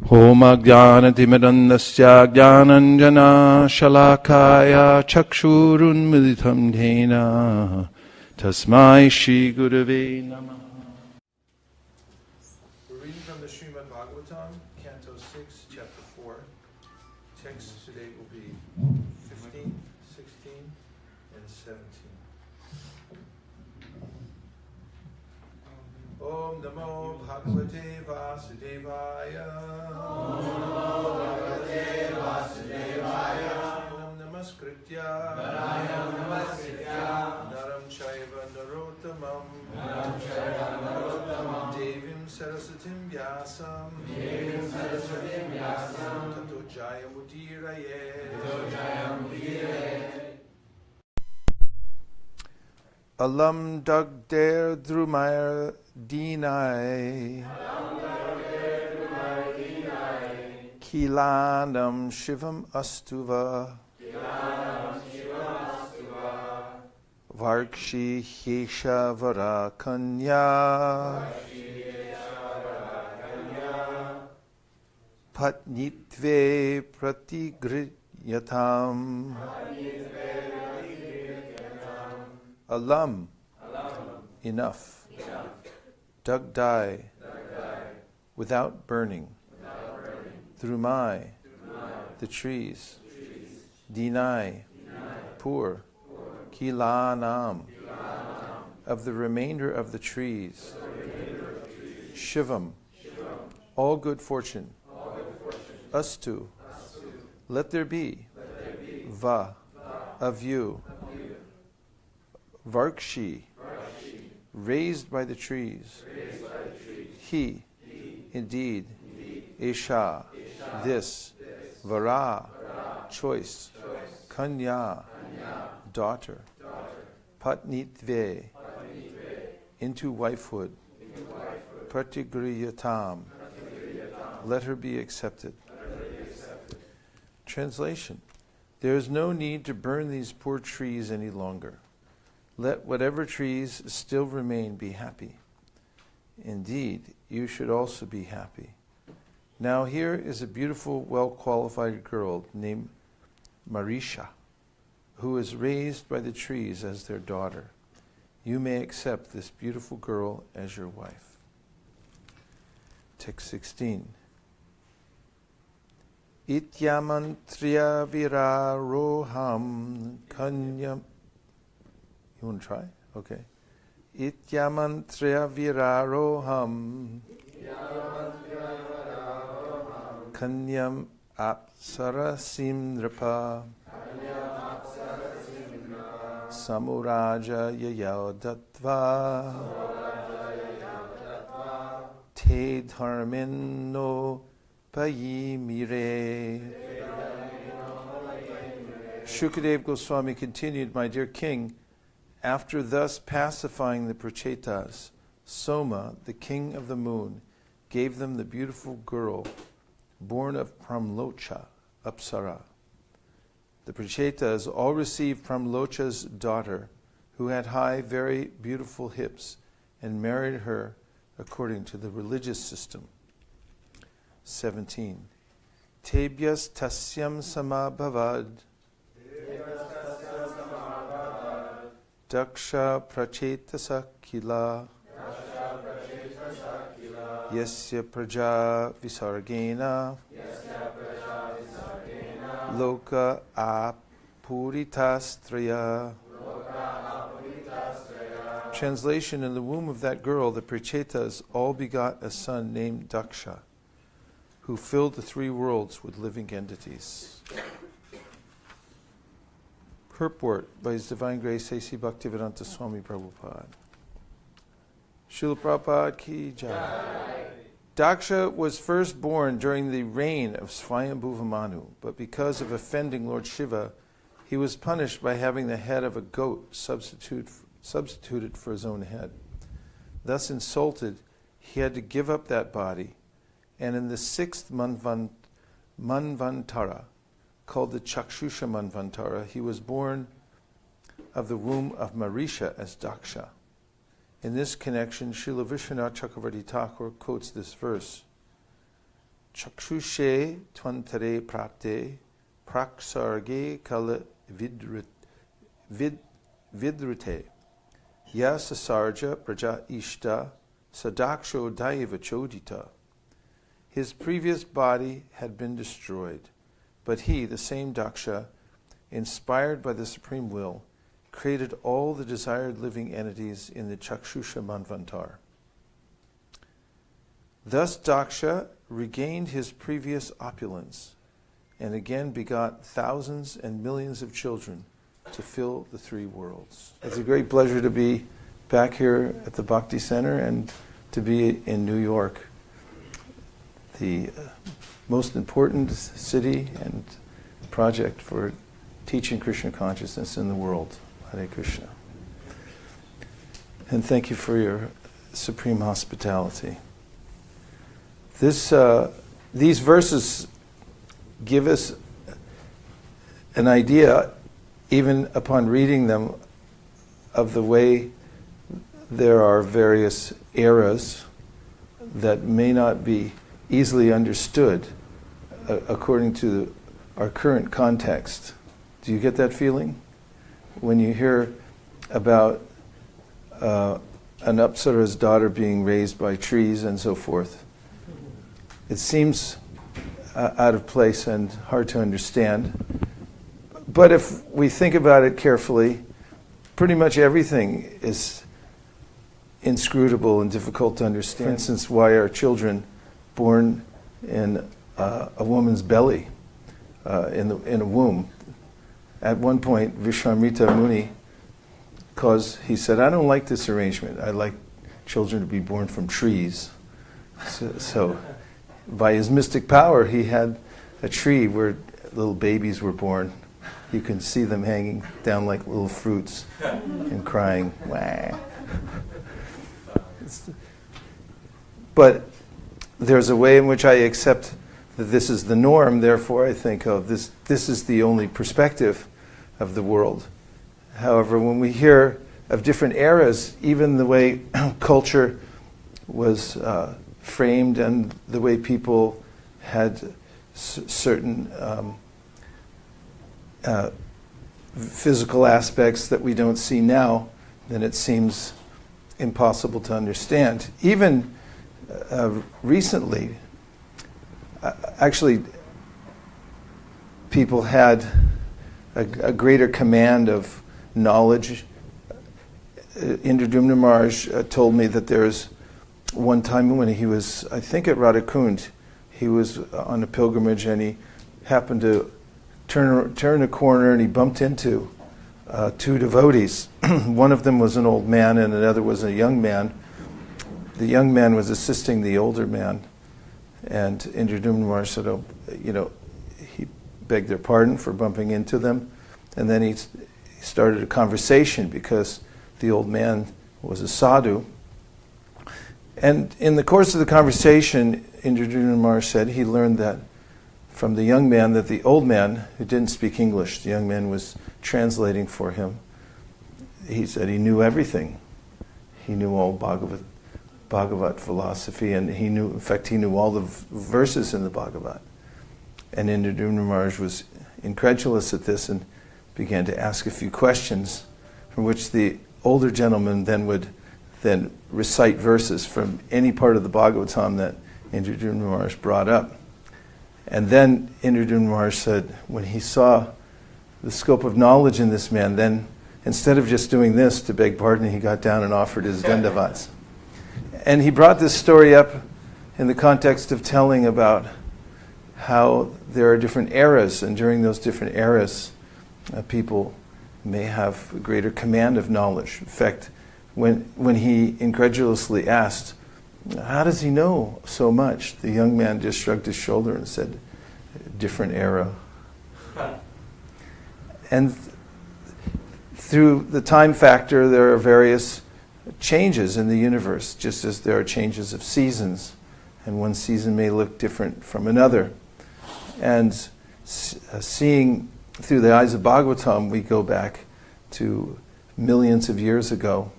Om Ajnanatimidandasya Jnananjana Shalakaya Chakshurunmilitam Dhena Tasmai Shri Gurave Namah. We're reading from the Srimad Bhagavatam, Canto 6, Chapter 4. Text today will be 15, 16, and 17. Om Namo Bhagavate Vasudevaya. Om Namo Bhagavate Vasudevaya. Nam Namaskritya. Narayam Namaskritya. Naram Chaiva Narottamam. Naram Chaiva Narottamam. Devim Sarasatim Vyasam. Devim Sarasatim Vyasam. Tato Jayamudiraye. Tato Jayamudiraye. Alam Dagder Drumayr Dinai Kilanam Shivam Astuva Varkshi Hesha Vara Kanya Patnitve Pratigriyatam Alam, enough. Dagdai, without burning. Drumai, the trees. Dinai, poor. Kilanam, of the remainder of the trees. Shivam, all good fortune. Astu, let there be. Va, of you. Varkshi, raised by the trees. He, indeed. Esha, this. Vara, choice. Kanya, daughter. Patnitve, into wifehood. Pratigriyatam, let her be accepted. Translation: there is no need to burn these poor trees any longer. Let whatever trees still remain be happy. Indeed, you should also be happy. Now here is a beautiful, well-qualified girl named Marisha, who is raised by the trees as their daughter. You may accept this beautiful girl as your wife. Text 16. Ityamantriya viraroham kanyam. You want to try? Okay. Ityamantriya viraroham kanyam apsarasim nripa samuraja yayadatva te dharminno payimire. Shukadeva Goswami continued, my dear king, after thus pacifying the Prachetas, Soma, the king of the moon, gave them the beautiful girl born of Pramlocha, Apsara. The Prachetas all received Pramlocha's daughter, who had high, very beautiful hips, and married her according to the religious system. 17. Tebhyas tasyam samabhavad Daksha prachetasa kila Yasya praja visargena Loka apuritastraya. Translation: in the womb of that girl, the Prachetas all begot a son named Daksha, who filled the three worlds with living entities. Purport by His Divine Grace A.C. Bhaktivedanta Swami Prabhupada. Srila Prabhupada ki jai. Daksha was first born during the reign of Swayambhuva Manu, but because of offending Lord Shiva, he was punished by having the head of a goat substituted for his own head. Thus insulted, he had to give up that body, and in the sixth Manvantara, called the Chakshusha Manvantara, he was born of the womb of Marisha as Daksha. In this connection, Srila Vishwanath Chakravarti Thakur quotes this verse. chakshushe tvantare prapte praksarge kala vidrute yasasarja praja ishta sadaksho daiva chodita. His previous body had been destroyed, but he, the same Daksha, inspired by the Supreme Will, created all the desired living entities in the Chakshusha Manvantar. Thus Daksha regained his previous opulence and again begot thousands and millions of children to fill the three worlds. It's a great pleasure to be back here at the Bhakti Center and to be in New York, the most important city and project for teaching Krishna consciousness in the world. Hare Krishna. And thank you for your supreme hospitality. These verses give us an idea, even upon reading them, of the way there are various eras that may not be easily understood according to our current context. Do you get that feeling? When you hear about an Apsara's daughter being raised by trees and so forth, it seems out of place and hard to understand. But if we think about it carefully, pretty much everything is inscrutable and difficult to understand. For instance, why are children born in a woman's belly, in a womb? At one point, Vishwamitra Muni, he said, I don't like this arrangement. I like children to be born from trees. So by his mystic power, he had a tree where little babies were born. You can see them hanging down like little fruits and crying, wah. But there's a way in which I accept that this is the norm, therefore I think, this is the only perspective of the world. However, when we hear of different eras, even the way culture was framed and the way people had certain physical aspects that we don't see now, then it seems impossible to understand. Even recently, actually, people had a greater command of knowledge. Indradyumna Maharaj told me that there's one time when he was, I think at Radhakund, he was on a pilgrimage and he happened to turn a corner and he bumped into two devotees. One of them was an old man and another was a young man. The young man was assisting the older man, and Indradyumna Maharaj said, he begged their pardon for bumping into them, and then he started a conversation because the old man was a sadhu. And in the course of the conversation, Indradyumna Maharaj said he learned that from the young man that the old man, who didn't speak English, the young man was translating for him. He said he knew everything. He knew all Bhagavat philosophy, and he knew all the verses in the Bhagavat. And Indradyumna Maharaj was incredulous at this and began to ask a few questions, from which the older gentleman then would recite verses from any part of the Bhagavatam that Indradyumna Maharaj brought up. And then Indradyumna Maharaj said, when he saw the scope of knowledge in this man, then instead of just doing this to beg pardon, he got down and offered his dandavats. And he brought this story up in the context of telling about how there are different eras, and during those different eras, people may have a greater command of knowledge. In fact, when he incredulously asked, how does he know so much? The young man just shrugged his shoulder and said, different era. And through the time factor, there are various changes in the universe, just as there are changes of seasons, and one season may look different from another. And seeing through the eyes of Bhagavatam, we go back to millions of years ago,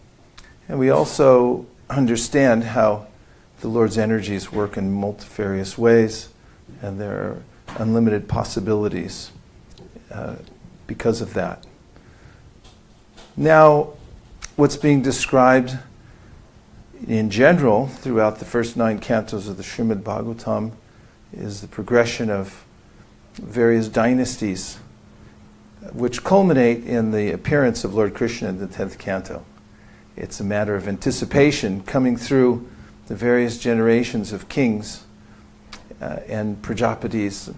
and we also understand how the Lord's energies work in multifarious ways, And there are unlimited possibilities because of that. Now, what's being described in general throughout the first 9 cantos of the Srimad Bhagavatam is the progression of various dynasties which culminate in the appearance of Lord Krishna in the 10th canto. It's a matter of anticipation coming through the various generations of kings and Prajapatis,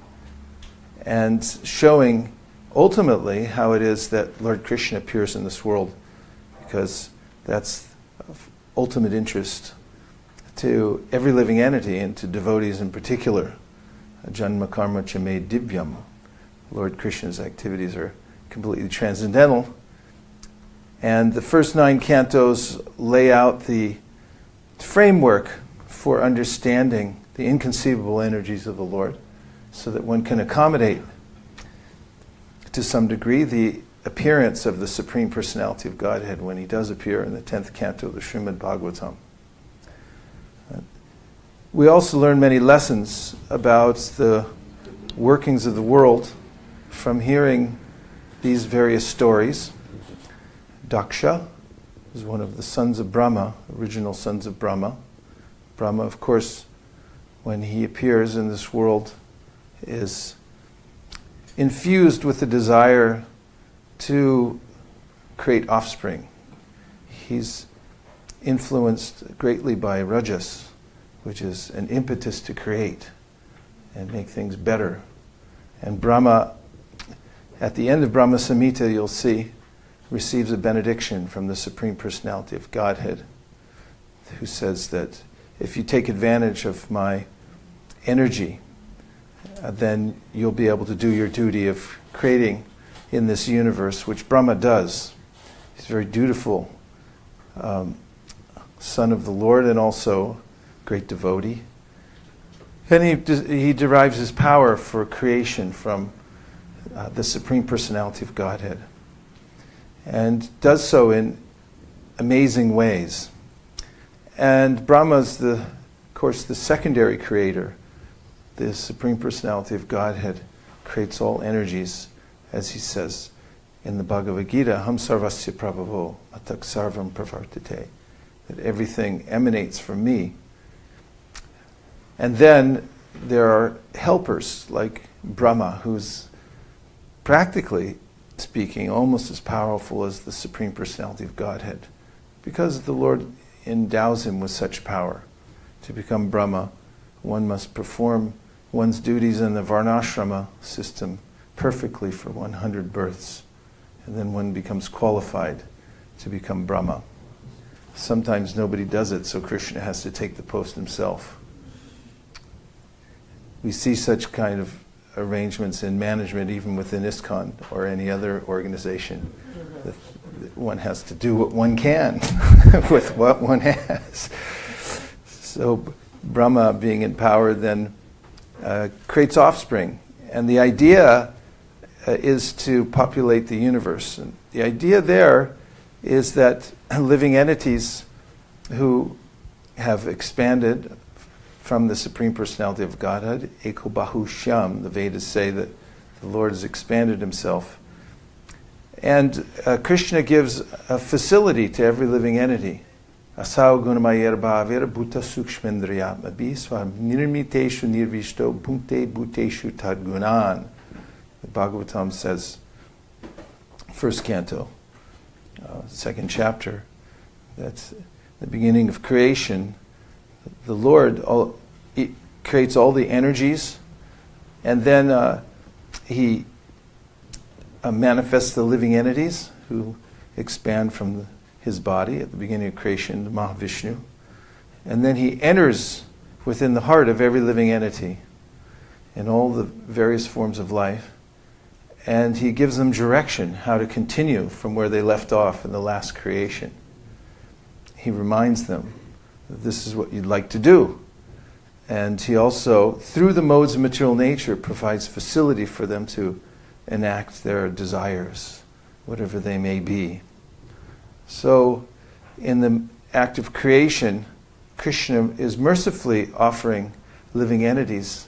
and showing ultimately how it is that Lord Krishna appears in this world, because that's of ultimate interest to every living entity and to devotees in particular. Janma karma cha me divyam. Lord Krishna's activities are completely transcendental. And the first 9 cantos lay out the framework for understanding the inconceivable energies of the Lord, so that one can accommodate to some degree the appearance of the Supreme Personality of Godhead when he does appear in the 10th canto of the Srimad Bhagavatam. We also learn many lessons about the workings of the world from hearing these various stories. Daksha is one of the sons of Brahma, original sons of Brahma. Brahma, of course, when he appears in this world, is infused with the desire to create offspring. He's influenced greatly by Rajas, which is an impetus to create and make things better. And Brahma, at the end of Brahma Samhita, you'll see, receives a benediction from the Supreme Personality of Godhead, who says that if you take advantage of my energy, then you'll be able to do your duty of creating in this universe, which Brahma does. He's a very dutiful son of the Lord and also great devotee. And he derives his power for creation from the Supreme Personality of Godhead, and does so in amazing ways. And Brahma's, of course, the secondary creator. The Supreme Personality of Godhead creates all energies, as he says in the Bhagavad-gita, Ham sarvasya prabhavo atak sarvam pravartate, that everything emanates from me. And then there are helpers like Brahma, who's practically speaking almost as powerful as the Supreme Personality of Godhead, because the Lord endows him with such power. To become Brahma, one must perform one's duties in the Varnashrama system perfectly for 100 births, and then one becomes qualified to become Brahma. Sometimes nobody does it, so Krishna has to take the post himself. We see such kind of arrangements in management even within ISKCON or any other organization. That one has to do what one can with what one has. So Brahma, being in power, then creates offspring. And the idea is to populate the universe. And the idea there is that living entities who have expanded from the Supreme Personality of Godhead, Eko Bahu Shyam, the Vedas say that the Lord has expanded himself. And Krishna gives a facility to every living entity. Asau gunamayera bhavera bhuta sukshmendriyatma biswa nirmiteshu nirvishto bhunte bhuteshu tadgunan. The Bhagavatam says, first canto, second chapter, that's the beginning of creation. The Lord creates all the energies, and then he manifests the living entities who expand from his body at the beginning of creation, the Mahavishnu. And then he enters within the heart of every living entity in all the various forms of life, and he gives them direction how to continue from where they left off in the last creation. He reminds them that this is what you'd like to do. And he also, through the modes of material nature, provides facility for them to enact their desires, whatever they may be. So, in the act of creation, Krishna is mercifully offering living entities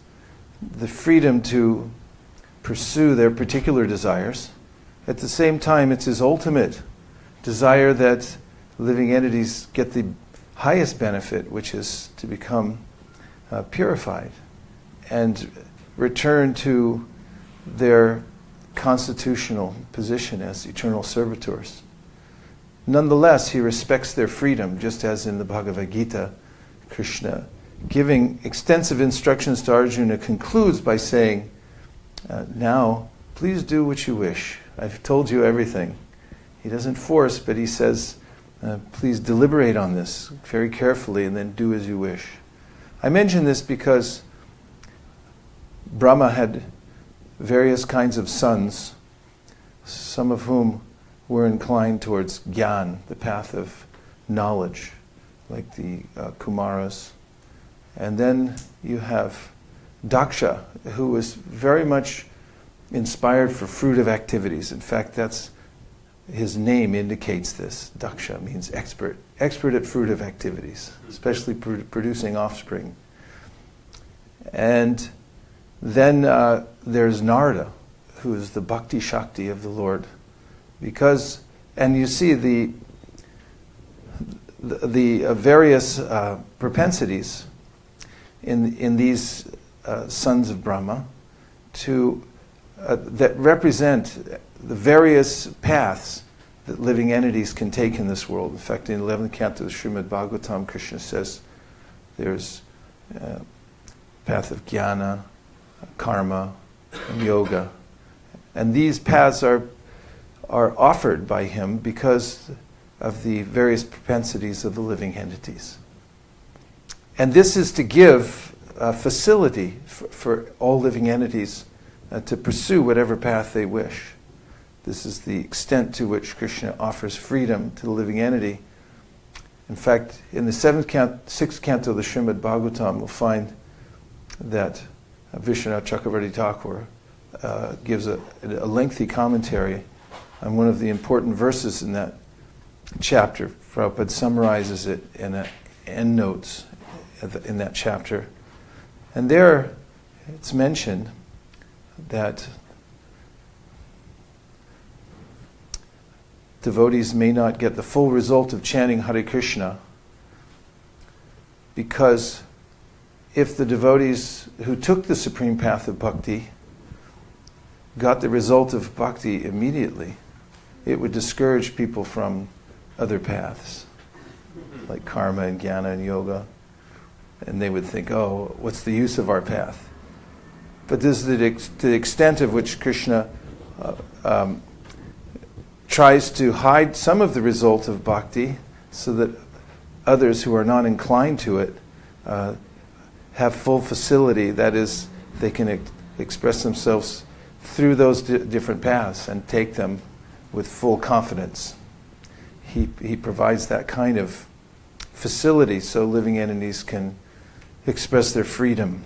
the freedom to pursue their particular desires. At the same time, it's his ultimate desire that living entities get the highest benefit, which is to become purified and return to their constitutional position as eternal servitors. Nonetheless, he respects their freedom, just as in the Bhagavad-gita, Krishna, giving extensive instructions to Arjuna, concludes by saying, now, please do what you wish. I've told you everything. He doesn't force, but he says, please deliberate on this very carefully and then do as you wish. I mention this because Brahma had various kinds of sons, some of whom were inclined towards Gyan, the path of knowledge, like the Kumaras. And then you have Daksha, who was very much inspired for fruitive activities. In fact, that's his name indicates this. Daksha means expert at fruitive activities, especially producing offspring. And then there's Narada, who is the Bhakti Shakti of the Lord. And you see the various propensities in these sons of Brahma that represent the various paths that living entities can take in this world. In fact, in the 11th canto of the Srimad Bhagavatam, Krishna says there's path of jnana, karma, and yoga. And these paths are offered by him because of the various propensities of the living entities. And this is to give facility for all living entities to pursue whatever path they wish. This is the extent to which Krishna offers freedom to the living entity. In fact, in the 6th canto of the Srimad Bhagavatam, we'll find that Vishwanath Chakravarti Thakur gives a lengthy commentary on one of the important verses in that chapter. Prabhupada summarizes it in endnotes in that chapter. And there it's mentioned that devotees may not get the full result of chanting Hare Krishna, because if the devotees who took the supreme path of bhakti got the result of bhakti immediately, it would discourage people from other paths, like karma and jnana and yoga. And they would think, oh, what's the use of our path? But this is the extent of which Krishna tries to hide some of the result of bhakti so that others who are not inclined to it have full facility. That is, they can express themselves through those different paths and take them with full confidence. He provides that kind of facility so living entities can express their freedom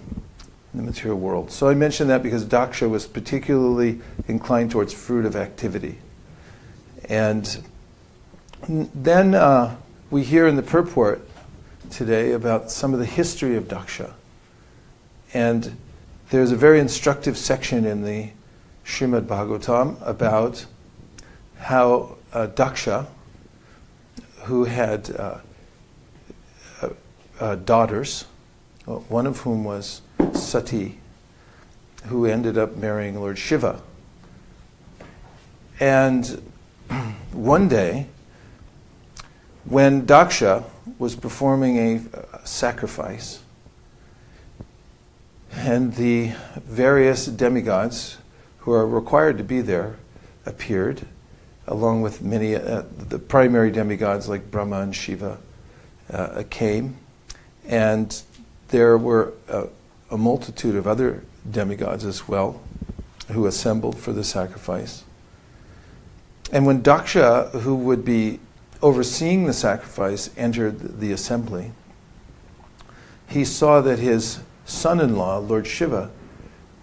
in the material world. So I mention that because Daksha was particularly inclined towards fruitive activity. And then we hear in the purport today about some of the history of Daksha. And there's a very instructive section in the Srimad Bhagavatam about how Daksha, who had daughters, one of whom was Sati, who ended up marrying Lord Shiva. And one day, when Daksha was performing a sacrifice, and the various demigods who are required to be there appeared, along with many, the primary demigods like Brahma and Shiva came, and there were a multitude of other demigods as well who assembled for the sacrifice. And when Daksha, who would be overseeing the sacrifice, entered the assembly, he saw that his son-in-law, Lord Shiva,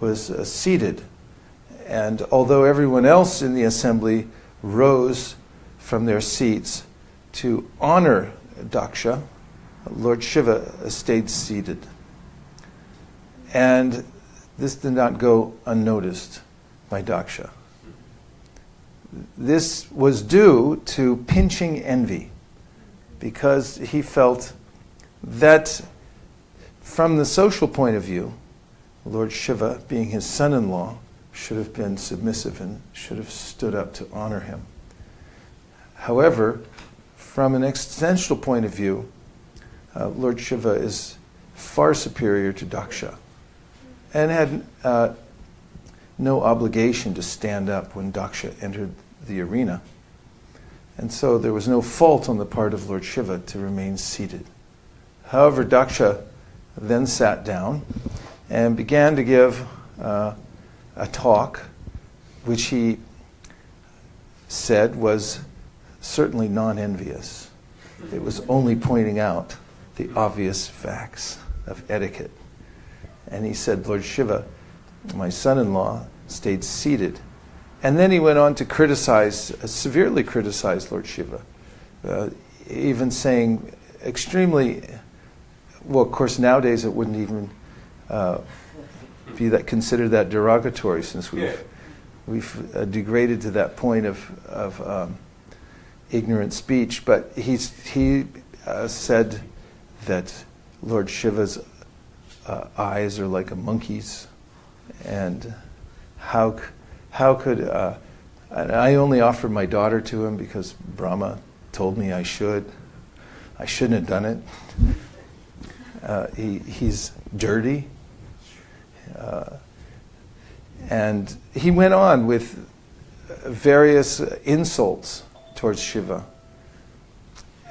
was seated. And although everyone else in the assembly rose from their seats to honor Daksha, Lord Shiva stayed seated. And this did not go unnoticed by Daksha. This was due to pinching envy, because he felt that from the social point of view, Lord Shiva, being his son-in-law, should have been submissive and should have stood up to honor him. However, from an existential point of view, Lord Shiva is far superior to Daksha and had no obligation to stand up when Daksha entered the arena. And so there was no fault on the part of Lord Shiva to remain seated. However, Daksha then sat down and began to give a talk, which he said was certainly non-envious. It was only pointing out the obvious facts of etiquette. And he said, Lord Shiva, my son-in-law, stayed seated. And then he went on to severely criticize Lord Shiva, even saying extremely, well, of course, nowadays it wouldn't even be considered that derogatory, since we've degraded to that point of ignorant speech. But he said that Lord Shiva's eyes are like a monkey's, and how could I only offered my daughter to him because Brahma told me I shouldn't have done it. He's dirty. And he went on with various insults towards Shiva.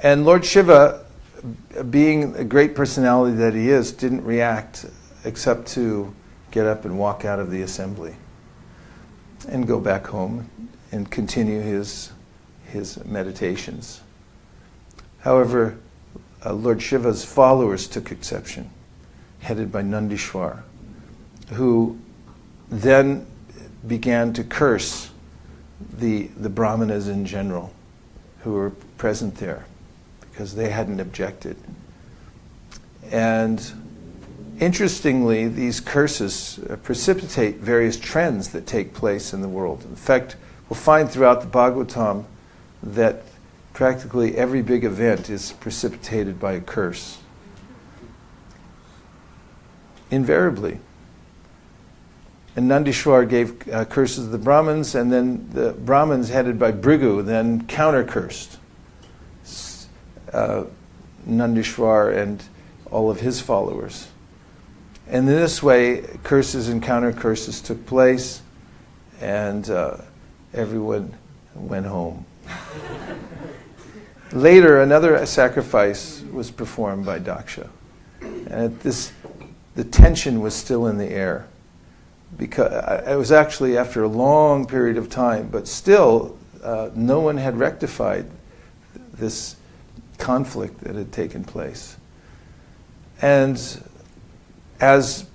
And Lord Shiva, being a great personality that he is, didn't react except to get up and walk out of the assembly and go back home and continue his meditations. However, Lord Shiva's followers took exception, headed by Nandishwar, who then began to curse the brahmanas in general who were present there, because they hadn't objected. And interestingly, these curses precipitate various trends that take place in the world. In fact, we'll find throughout the Bhagavatam that practically every big event is precipitated by a curse. Invariably. And Nandishwar gave curses to the Brahmins, and then the Brahmins headed by Bhrigu then counter-cursed Nandishwar and all of his followers. And in this way, curses and counter-curses took place, and everyone went home. Later, another sacrifice was performed by Daksha. And the tension was still in the air, because it was actually after a long period of time, but still no one had rectified this conflict that had taken place. And as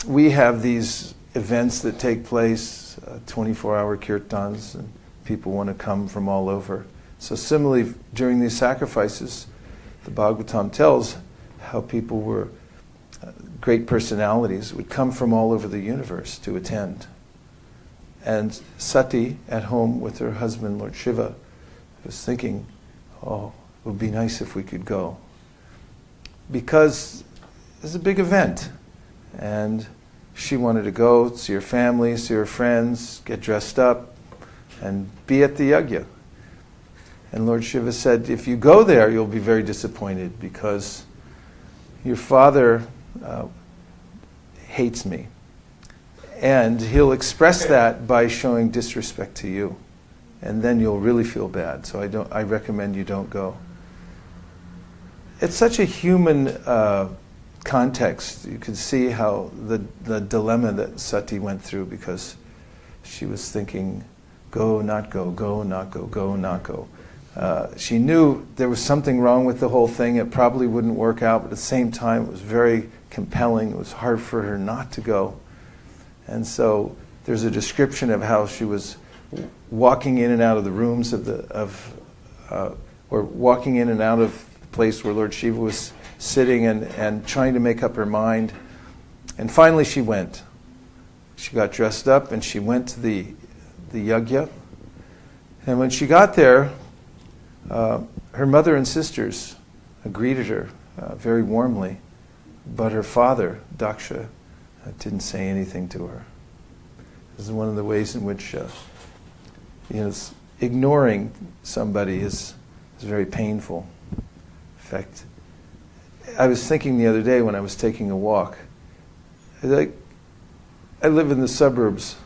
we have these events that take place, 24-hour kirtans, and people want to come from all over. So similarly, during these sacrifices, the Bhagavatam tells how people were great personalities would come from all over the universe to attend. And Sati, at home with her husband, Lord Shiva, was thinking, oh, it would be nice if we could go. Because it's a big event. And she wanted to go, see her family, see her friends, get dressed up, and be at the yajna. And Lord Shiva said, if you go there, you'll be very disappointed, because your father hates me. And he'll express that by showing disrespect to you. And then you'll really feel bad. So I recommend you don't go. It's such a human context. You could see how the dilemma that Sati went through, because she was thinking, go, not go, go, not go, go, not go. She knew there was something wrong with the whole thing. It probably wouldn't work out, but at the same time it was very compelling. It was hard for her not to go. And so there's a description of how she was walking in and out of the rooms or walking in and out of the place where Lord Shiva was sitting and trying to make up her mind. And finally she went. she got dressed up and she went to the yajna. And when she got there, her mother and sisters greeted her very warmly, but her father, Daksha, didn't say anything to her. This is one of the ways in which ignoring somebody is very painful. In fact, I was thinking the other day when I was taking a walk, I live in the suburbs,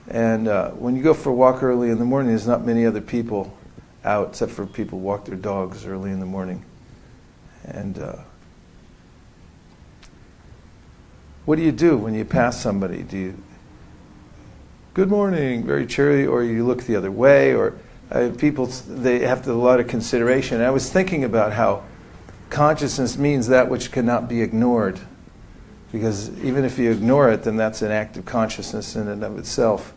and when you go for a walk early in the morning, there's not many other people out, except for people who walk their dogs early in the morning. And what do you do when you pass somebody? Do you, good morning, very cheery, or you look the other way, or people, they have a lot of consideration. And I was thinking about how consciousness means that which cannot be ignored. Because even if you ignore it, then that's an act of consciousness in and of itself.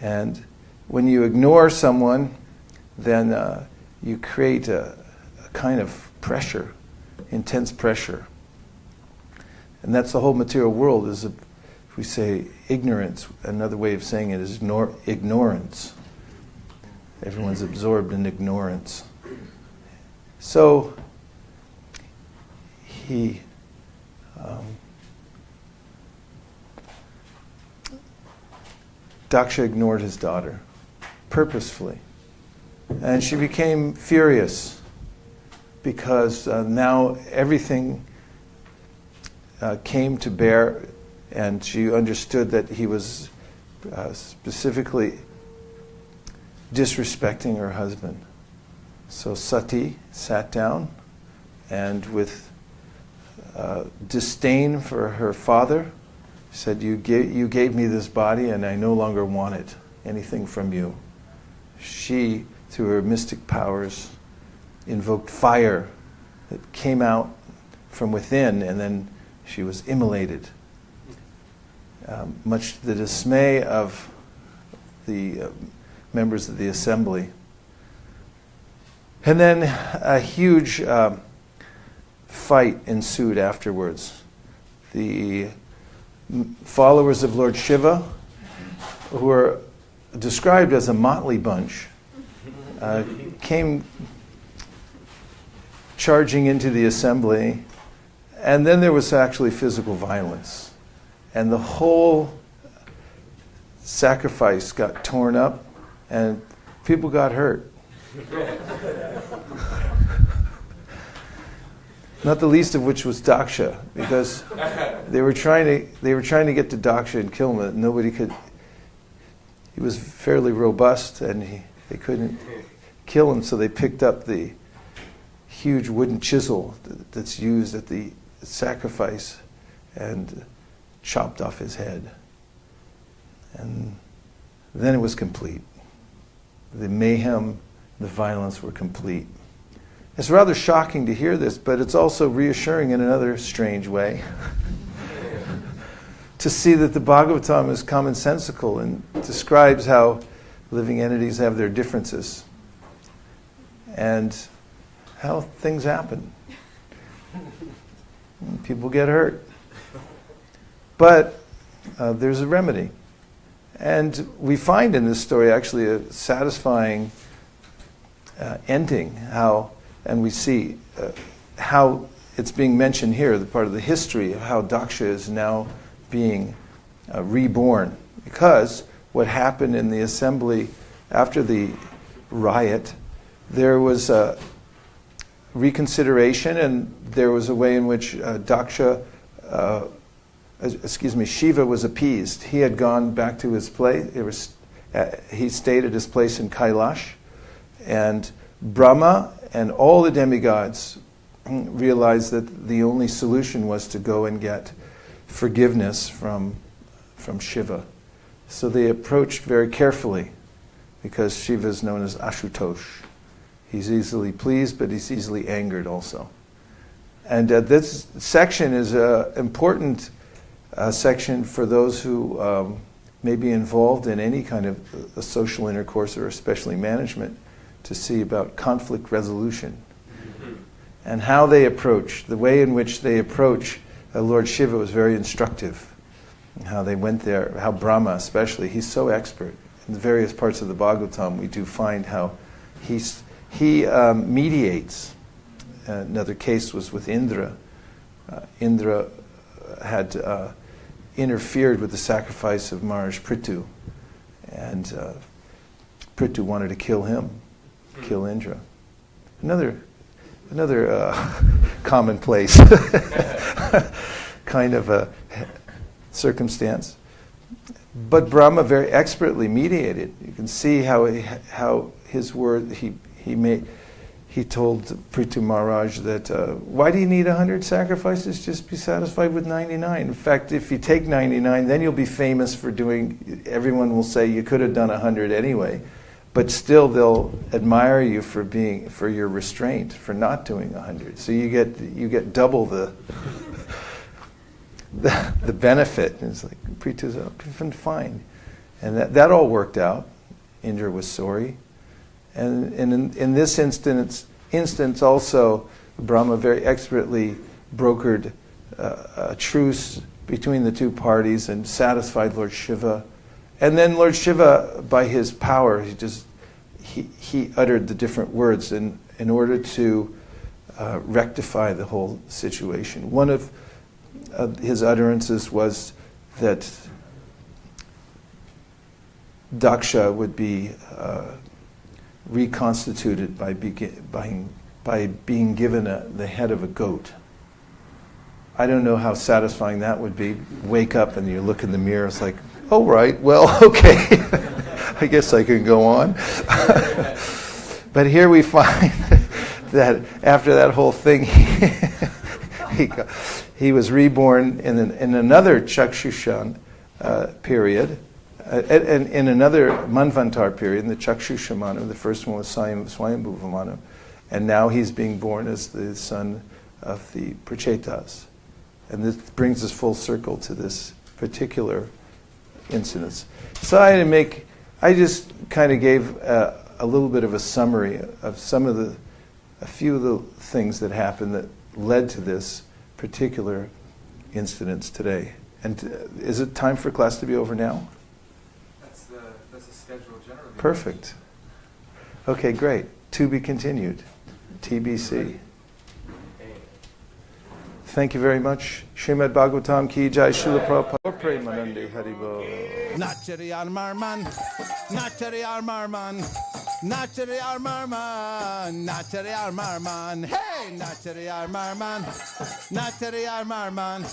And when you ignore someone, then you create a kind of pressure, intense pressure. And that's the whole material world, is, if we say ignorance, another way of saying it is ignorance. Everyone's absorbed in ignorance. So, Daksha ignored his daughter, purposefully. And she became furious, because now everything came to bear, and she understood that he was specifically disrespecting her husband. So Sati sat down, and with disdain for her father, said, you gave me this body and I no longer want anything from you. She, through her mystic powers, invoked fire that came out from within, and then she was immolated. Much to the dismay of the members of the assembly. And then a huge fight ensued afterwards. The followers of Lord Shiva, who were described as a motley bunch, came charging into the assembly, and then there was actually physical violence. And the whole sacrifice got torn up, and people got hurt. Not the least of which was Daksha, because they were trying to get to Daksha and kill him, and nobody could. He was fairly robust, and they couldn't kill him, so they picked up the huge wooden chisel that's used at the sacrifice and chopped off his head. And then it was complete. The mayhem, the violence were complete. It's rather shocking to hear this, but it's also reassuring in another strange way to see that the Bhagavatam is commonsensical and describes how living entities have their differences and how things happen. People get hurt. But there's a remedy. And we find in this story actually a satisfying ending, and we see how it's being mentioned here, the part of the history of how Daksha is now being reborn. Because what happened in the assembly after the riot, there was a reconsideration, and there was a way in which Shiva was appeased. He had gone back to his place. He stayed at his place in Kailash, and Brahma and all the demigods realized that the only solution was to go and get forgiveness from Shiva. So they approached very carefully, because Shiva is known as Ashutosh. He's easily pleased, but he's easily angered also. And this section is an important section for those who may be involved in any kind of a social intercourse, or especially management, to see about conflict resolution and how they approach. The way in which they approach Lord Shiva was very instructive. how they went there, how Brahma especially, he's so expert. In the various parts of the Bhagavatam, we do find how he mediates. Another case was with Indra. Indra had interfered with the sacrifice of Maharaj Prithu, and Prithu wanted to kill him, kill Indra. Another commonplace kind of a circumstance. But Brahma very expertly mediated. You can see how his word, he told Prithu Maharaj that, why do you need 100 sacrifices? Just be satisfied with 99. In fact, if you take 99, then you'll be famous for doing, everyone will say you could have done 100 anyway. But still they'll admire you for your restraint, for not doing 100. So you get double the benefit. And it's like, Prithu's been fine. And that all worked out. Indra was sorry. And in this instance also, Brahma very expertly brokered a truce between the two parties and satisfied Lord Shiva. And then Lord Shiva, by his power, he uttered the different words in order to rectify the whole situation. One of his utterances was that Daksha would be reconstituted by being given the head of a goat. I don't know how satisfying that would be. Wake up and you look in the mirror, it's like, oh right, well, okay, I guess I can go on. But here we find that after that whole thing, he was reborn in another Chakshushan period, in another Manvantar period, in the Chakshusha Manu. The first one was Swayambhuva Manu. And now he's being born as the son of the Prachetas. And this brings us full circle to this particular incident. So I just kind of gave a little bit of a summary of a few of the things that happened that led to this particular incident today. And is it time for class to be over now? That's the schedule generally. Perfect. Okay, great. To be continued. TBC. Thank you very much. Srimad Bhagavatam ki jai, Srila Prabhupada. Premanande Haribo. Nachari Armarman, Nachari Armarman, Nachari Armarman, Nachari Armarman, hey, Nachari Armarman, Nachari Armarman,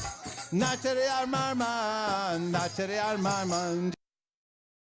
Nachari Armarman, Nachari Armarman.